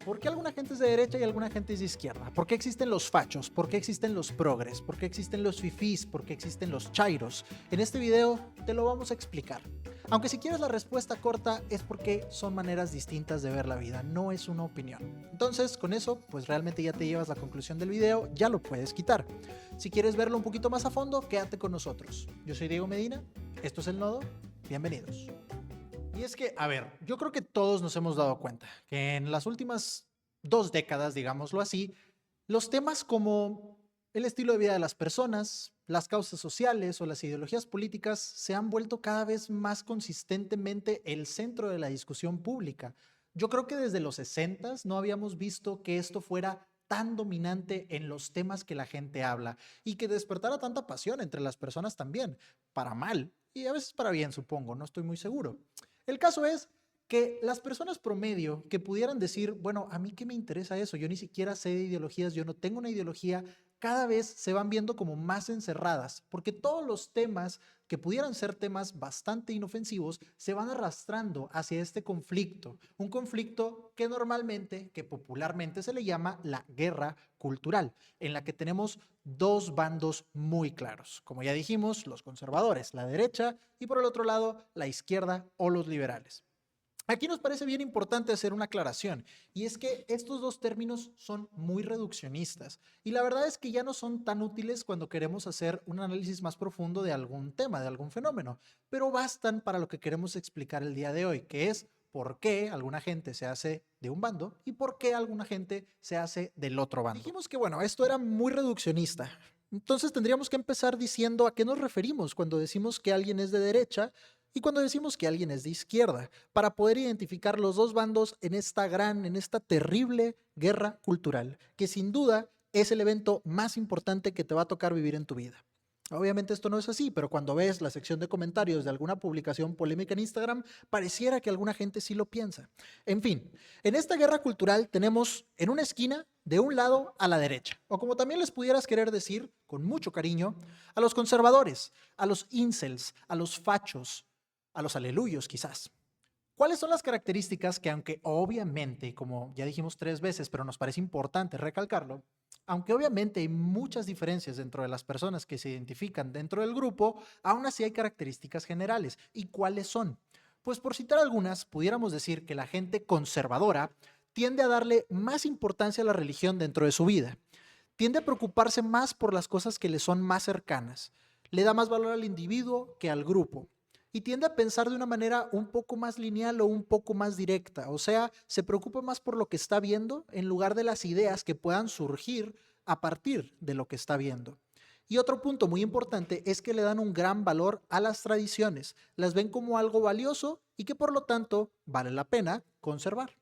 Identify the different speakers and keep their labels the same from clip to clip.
Speaker 1: ¿Por qué alguna gente es de derecha y alguna gente es de izquierda? ¿Por qué existen los fachos? ¿Por qué existen los progres? ¿Por qué existen los fifís? ¿Por qué existen los chairos? En este video te lo vamos a explicar. Aunque si quieres la respuesta corta es porque son maneras distintas de ver la vida, no es una opinión. Entonces, con eso, pues realmente ya te llevas la conclusión del video, ya lo puedes quitar. Si quieres verlo un poquito más a fondo, quédate con nosotros. Yo soy Diego Medina, esto es El Nodo, bienvenidos. Y es que, a ver, yo creo que todos nos hemos dado cuenta que en las últimas 2 décadas, digámoslo así, los temas como el estilo de vida de las personas, las causas sociales o las ideologías políticas se han vuelto cada vez más consistentemente el centro de la discusión pública. Yo creo que desde los 60 no habíamos visto que esto fuera tan dominante en los temas que la gente habla y que despertara tanta pasión entre las personas también, para mal y a veces para bien, supongo, no estoy muy seguro. El caso es que las personas promedio que pudieran decir, bueno, a mí qué me interesa eso, yo ni siquiera sé de ideologías, yo no tengo una ideología, cada vez se van viendo como más encerradas, porque todos los temas que pudieran ser temas bastante inofensivos se van arrastrando hacia este conflicto, un conflicto que normalmente, que popularmente se le llama la guerra cultural, en la que tenemos dos bandos muy claros, como ya dijimos, los conservadores, la derecha, y por el otro lado, la izquierda o los liberales. Aquí nos parece bien importante hacer una aclaración, y es que estos dos términos son muy reduccionistas, y la verdad es que ya no son tan útiles cuando queremos hacer un análisis más profundo de algún tema, de algún fenómeno, pero bastan para lo que queremos explicar el día de hoy, que es por qué alguna gente se hace de un bando y por qué alguna gente se hace del otro bando. Dijimos que, bueno, esto era muy reduccionista. Entonces tendríamos que empezar diciendo a qué nos referimos cuando decimos que alguien es de derecha y cuando decimos que alguien es de izquierda, para poder identificar los dos bandos en esta terrible guerra cultural, que sin duda es el evento más importante que te va a tocar vivir en tu vida. Obviamente esto no es así, pero cuando ves la sección de comentarios de alguna publicación polémica en Instagram, pareciera que alguna gente sí lo piensa. En fin, en esta guerra cultural tenemos en una esquina, de un lado a la derecha, o como también les pudieras querer decir, con mucho cariño, a los conservadores, a los incels, a los fachos, a los aleluyos quizás. ¿Cuáles son las características que, aunque obviamente, como ya dijimos 3 veces, pero nos parece importante recalcarlo, aunque obviamente hay muchas diferencias dentro de las personas que se identifican dentro del grupo, aún así hay características generales? ¿Y cuáles son? Pues por citar algunas, pudiéramos decir que la gente conservadora tiende a darle más importancia a la religión dentro de su vida, tiende a preocuparse más por las cosas que le son más cercanas, le da más valor al individuo que al grupo y tiende a pensar de una manera un poco más lineal o un poco más directa, o sea, se preocupa más por lo que está viendo en lugar de las ideas que puedan surgir a partir de lo que está viendo. Y otro punto muy importante es que le dan un gran valor a las tradiciones, las ven como algo valioso y que por lo tanto vale la pena conservar.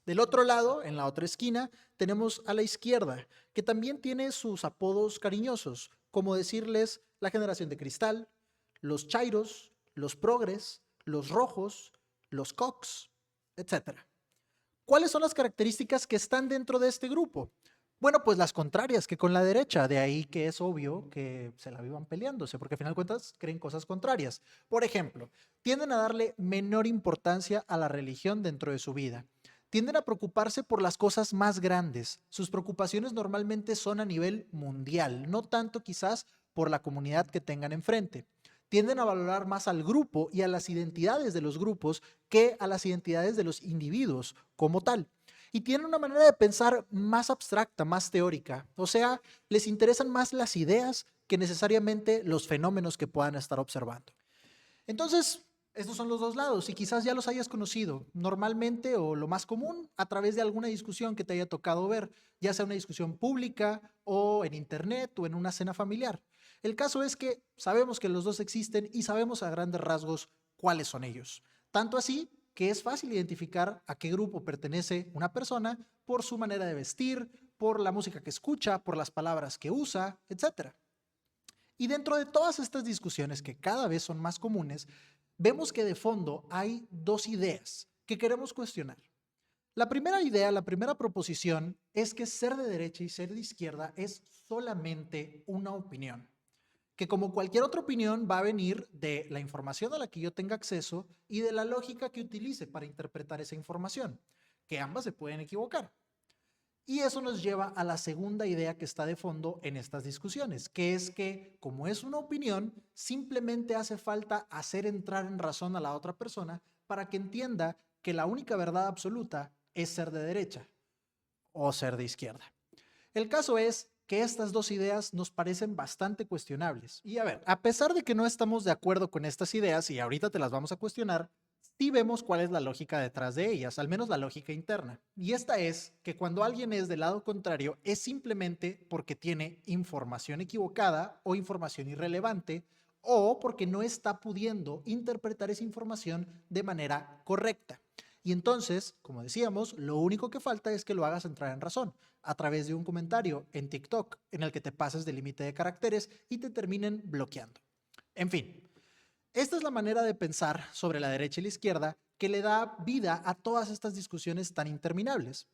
Speaker 1: Del otro lado, en la otra esquina, tenemos a la izquierda, que también tiene sus apodos cariñosos, como decirles la generación de cristal, los chairos, los progres, los rojos, los cox, etcétera. ¿Cuáles son las características que están dentro de este grupo? Bueno, pues las contrarias que con la derecha, de ahí que es obvio que se la vivan peleándose, porque al final de cuentas creen cosas contrarias. Por ejemplo, tienden a darle menor importancia a la religión dentro de su vida. Tienden a preocuparse por las cosas más grandes. Sus preocupaciones normalmente son a nivel mundial, no tanto quizás por la comunidad que tengan enfrente. Tienden a valorar más al grupo y a las identidades de los grupos que a las identidades de los individuos como tal. Y tienen una manera de pensar más abstracta, más teórica. O sea, les interesan más las ideas que necesariamente los fenómenos que puedan estar observando. Entonces, estos son los dos lados y quizás ya los hayas conocido normalmente o lo más común a través de alguna discusión que te haya tocado ver, ya sea una discusión pública o en internet o en una cena familiar. El caso es que sabemos que los dos existen y sabemos a grandes rasgos cuáles son ellos. Tanto así que es fácil identificar a qué grupo pertenece una persona por su manera de vestir, por la música que escucha, por las palabras que usa, etcétera. Y dentro de todas estas discusiones que cada vez son más comunes, vemos que de fondo hay dos ideas que queremos cuestionar. La primera idea, la primera proposición es que ser de derecha y ser de izquierda es solamente una opinión, que como cualquier otra opinión va a venir de la información a la que yo tenga acceso y de la lógica que utilice para interpretar esa información. que ambas se pueden equivocar. Y eso nos lleva a la segunda idea que está de fondo en estas discusiones, que es que, como es una opinión, simplemente hace falta hacer entrar en razón a la otra persona para que entienda que la única verdad absoluta es ser de derecha o ser de izquierda. El caso es que estas dos ideas nos parecen bastante cuestionables. Y a ver, a pesar de que no estamos de acuerdo con estas ideas, y ahorita te las vamos a cuestionar, sí vemos cuál es la lógica detrás de ellas, al menos la lógica interna. Y esta es que cuando alguien es del lado contrario es simplemente porque tiene información equivocada o información irrelevante o porque no está pudiendo interpretar esa información de manera correcta. Y entonces, como decíamos, lo único que falta es que lo hagas entrar en razón a través de un comentario en TikTok en el que te pases del límite de caracteres y te terminen bloqueando. En fin, esta es la manera de pensar sobre la derecha y la izquierda que le da vida a todas estas discusiones tan interminables.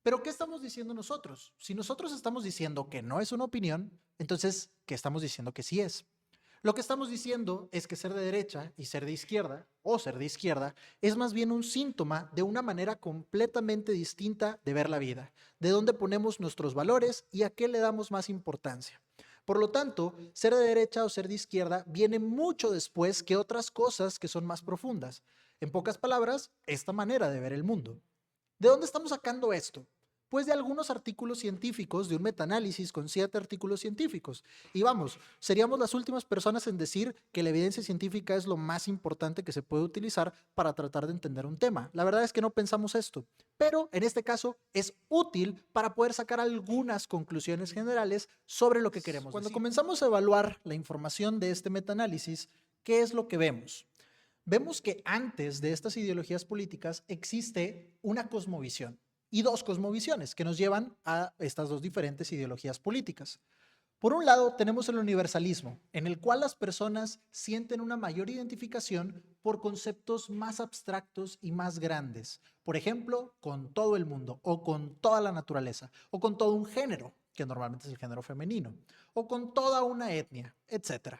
Speaker 1: Pero ¿qué estamos diciendo nosotros? Si nosotros estamos diciendo que no es una opinión, entonces, ¿qué estamos diciendo que sí es? Lo que estamos diciendo es que ser de derecha y ser de izquierda, o ser de izquierda, es más bien un síntoma de una manera completamente distinta de ver la vida, de dónde ponemos nuestros valores y a qué le damos más importancia. Por lo tanto, ser de derecha o ser de izquierda viene mucho después que otras cosas que son más profundas. En pocas palabras, esta manera de ver el mundo. ¿De dónde estamos sacando esto? Pues de algunos artículos científicos, de un metaanálisis con 7 artículos científicos. Y vamos, seríamos las últimas personas en decir que la evidencia científica es lo más importante que se puede utilizar para tratar de entender un tema. La verdad es que no pensamos esto, pero en este caso es útil para poder sacar algunas conclusiones generales sobre lo que queremos decir. Cuando comenzamos a evaluar la información de este metaanálisis, ¿qué es lo que vemos? Vemos que antes de estas ideologías políticas existe una cosmovisión y dos cosmovisiones que nos llevan a estas dos diferentes ideologías políticas. Por un lado, tenemos el universalismo, en el cual las personas sienten una mayor identificación por conceptos más abstractos y más grandes. Por ejemplo, con todo el mundo, o con toda la naturaleza, o con todo un género, que normalmente es el género femenino, o con toda una etnia, etc.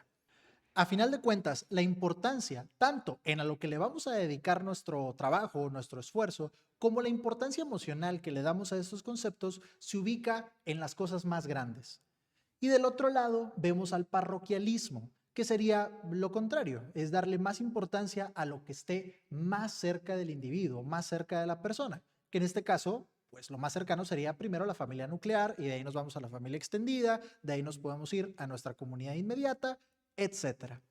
Speaker 1: A final de cuentas, la importancia, tanto en a lo que le vamos a dedicar nuestro trabajo, nuestro esfuerzo, como la importancia emocional que le damos a estos conceptos, se ubica en las cosas más grandes. Y del otro lado, vemos al parroquialismo, que sería lo contrario, es darle más importancia a lo que esté más cerca del individuo, más cerca de la persona, que en este caso, pues lo más cercano sería primero la familia nuclear y de ahí nos vamos a la familia extendida, de ahí nos podemos ir a nuestra comunidad inmediata, etcétera.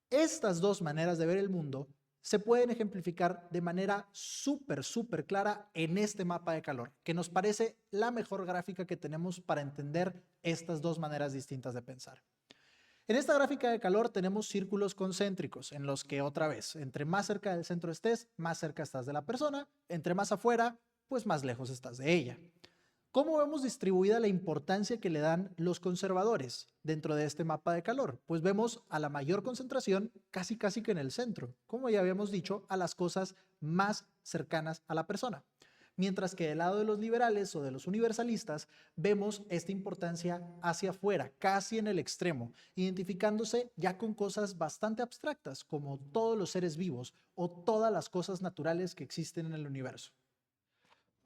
Speaker 1: Estas dos maneras de ver el mundo se pueden ejemplificar de manera súper clara en este mapa de calor, que nos parece la mejor gráfica que tenemos para entender estas dos maneras distintas de pensar. En esta gráfica de calor tenemos círculos concéntricos en los que otra vez, entre más cerca del centro estés, más cerca estás de la persona, entre más afuera, pues más lejos estás de ella. ¿Cómo vemos distribuida la importancia que le dan los conservadores dentro de este mapa de calor? Pues vemos a la mayor concentración casi que en el centro, como ya habíamos dicho, a las cosas más cercanas a la persona. Mientras que del lado de los liberales o de los universalistas vemos esta importancia hacia afuera, casi en el extremo, identificándose ya con cosas bastante abstractas como todos los seres vivos o todas las cosas naturales que existen en el universo.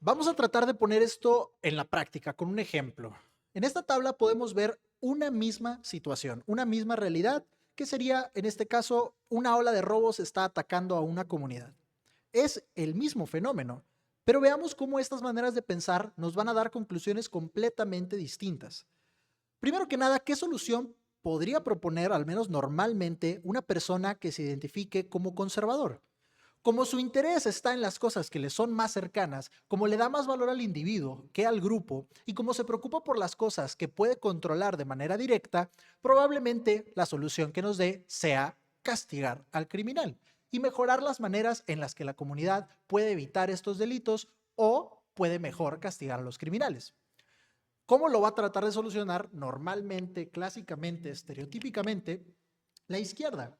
Speaker 1: Vamos a tratar de poner esto en la práctica con un ejemplo. En esta tabla podemos ver una misma situación, una misma realidad, que sería, en este caso, una ola de robos está atacando a una comunidad. Es el mismo fenómeno, pero veamos cómo estas maneras de pensar nos van a dar conclusiones completamente distintas. Primero que nada, ¿qué solución podría proponer, al menos normalmente, una persona que se identifique como conservador? Como su interés está en las cosas que le son más cercanas, como le da más valor al individuo que al grupo y como se preocupa por las cosas que puede controlar de manera directa, probablemente la solución que nos dé sea castigar al criminal y mejorar las maneras en las que la comunidad puede evitar estos delitos o puede mejor castigar a los criminales. ¿Cómo lo va a tratar de solucionar normalmente, clásicamente, estereotípicamente la izquierda?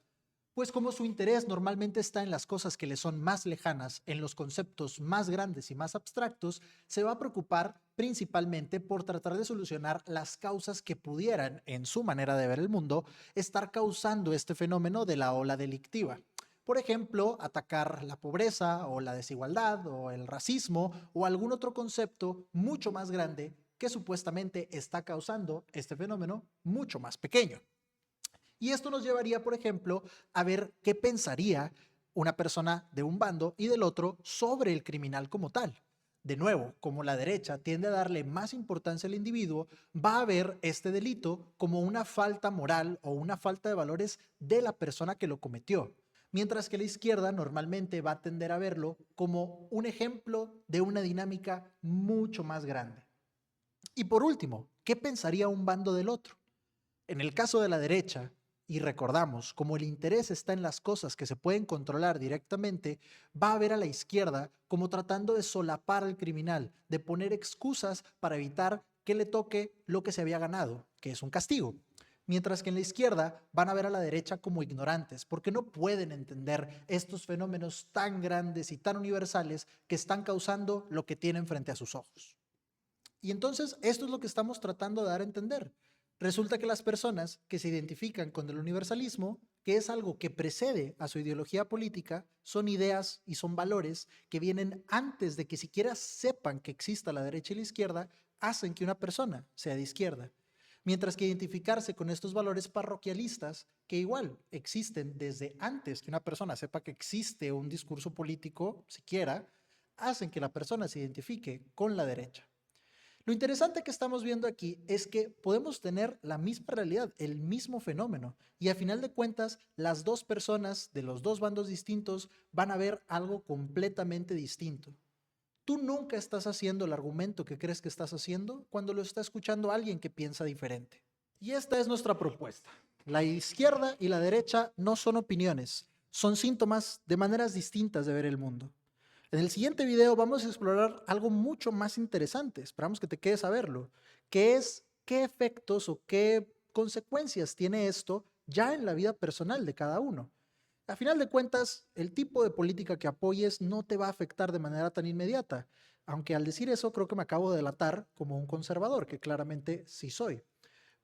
Speaker 1: Pues como su interés normalmente está en las cosas que le son más lejanas, en los conceptos más grandes y más abstractos, se va a preocupar principalmente por tratar de solucionar las causas que pudieran, en su manera de ver el mundo, estar causando este fenómeno de la ola delictiva. Por ejemplo, atacar la pobreza o la desigualdad o el racismo o algún otro concepto mucho más grande que supuestamente está causando este fenómeno mucho más pequeño. Y esto nos llevaría, por ejemplo, a ver qué pensaría una persona de un bando y del otro sobre el criminal como tal. De nuevo, como la derecha tiende a darle más importancia al individuo, va a ver este delito como una falta moral o una falta de valores de la persona que lo cometió. Mientras que la izquierda normalmente va a tender a verlo como un ejemplo de una dinámica mucho más grande. Y por último, ¿qué pensaría un bando del otro? En el caso de la derecha, y recordamos, como el interés está en las cosas que se pueden controlar directamente, va a ver a la izquierda como tratando de solapar al criminal, de poner excusas para evitar que le toque lo que se había ganado, que es un castigo. Mientras que en la izquierda van a ver a la derecha como ignorantes, porque no pueden entender estos fenómenos tan grandes y tan universales que están causando lo que tienen frente a sus ojos. Y entonces esto es lo que estamos tratando de dar a entender. Resulta que las personas que se identifican con el universalismo, que es algo que precede a su ideología política, son ideas y son valores que vienen antes de que siquiera sepan que exista la derecha y la izquierda, hacen que una persona sea de izquierda. Mientras que identificarse con estos valores parroquialistas, que igual existen desde antes que una persona sepa que existe un discurso político, siquiera, hacen que la persona se identifique con la derecha. Lo interesante que estamos viendo aquí es que podemos tener la misma realidad, el mismo fenómeno, y a final de cuentas las dos personas de los dos bandos distintos van a ver algo completamente distinto. Tú nunca estás haciendo el argumento que crees que estás haciendo cuando lo está escuchando alguien que piensa diferente. Y esta es nuestra propuesta. La izquierda y la derecha no son opiniones, son síntomas de maneras distintas de ver el mundo. En el siguiente video vamos a explorar algo mucho más interesante, esperamos que te quedes a verlo, que es qué efectos o qué consecuencias tiene esto ya en la vida personal de cada uno. A final de cuentas, el tipo de política que apoyes no te va a afectar de manera tan inmediata, aunque al decir eso creo que me acabo de delatar como un conservador, que claramente sí soy.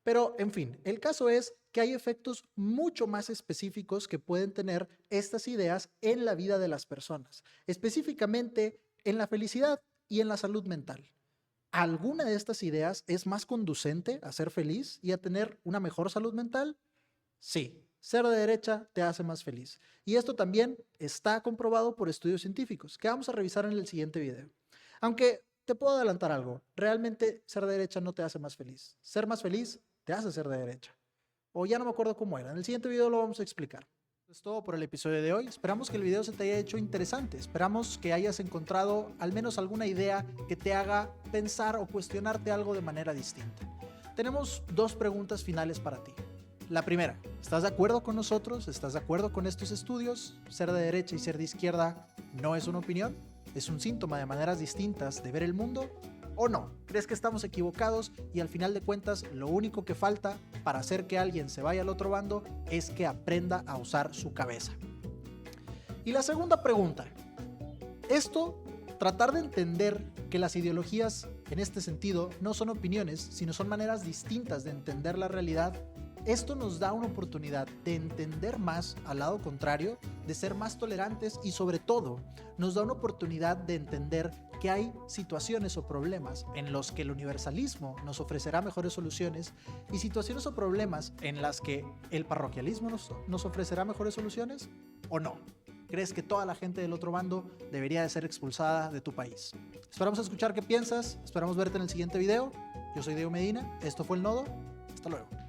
Speaker 1: Pero, en fin, el caso es que hay efectos mucho más específicos que pueden tener estas ideas en la vida de las personas, específicamente en la felicidad y en la salud mental. ¿Alguna de estas ideas es más conducente a ser feliz y a tener una mejor salud mental? Sí, ser de derecha te hace más feliz. Y esto también está comprobado por estudios científicos, que vamos a revisar en el siguiente video. Aunque te puedo adelantar algo, realmente ser de derecha no te hace más feliz. Ser más feliz te hace ser de derecha. O ya no me acuerdo cómo era. En el siguiente video lo vamos a explicar. Eso es todo por el episodio de hoy. Esperamos que el video se te haya hecho interesante. Esperamos que hayas encontrado al menos alguna idea que te haga pensar o cuestionarte algo de manera distinta. Tenemos dos preguntas finales para ti. La primera, ¿estás de acuerdo con nosotros? ¿Estás de acuerdo con estos estudios? ¿Ser de derecha y ser de izquierda no es una opinión? ¿Es un síntoma de maneras distintas de ver el mundo? ¿O no? ¿Crees que estamos equivocados y al final de cuentas lo único que falta para hacer que alguien se vaya al otro bando es que aprenda a usar su cabeza? Y la segunda pregunta, tratar de entender que las ideologías en este sentido no son opiniones, sino son maneras distintas de entender la realidad, esto nos da una oportunidad de entender más al lado contrario, de ser más tolerantes y sobre todo nos da una oportunidad de entender que hay situaciones o problemas en los que el universalismo nos ofrecerá mejores soluciones y situaciones o problemas en las que el parroquialismo nos ofrecerá mejores soluciones o no. ¿Crees que toda la gente del otro bando debería de ser expulsada de tu país? Esperamos escuchar qué piensas, esperamos verte en el siguiente video. Yo soy Diego Medina, esto fue El Nodo, hasta luego.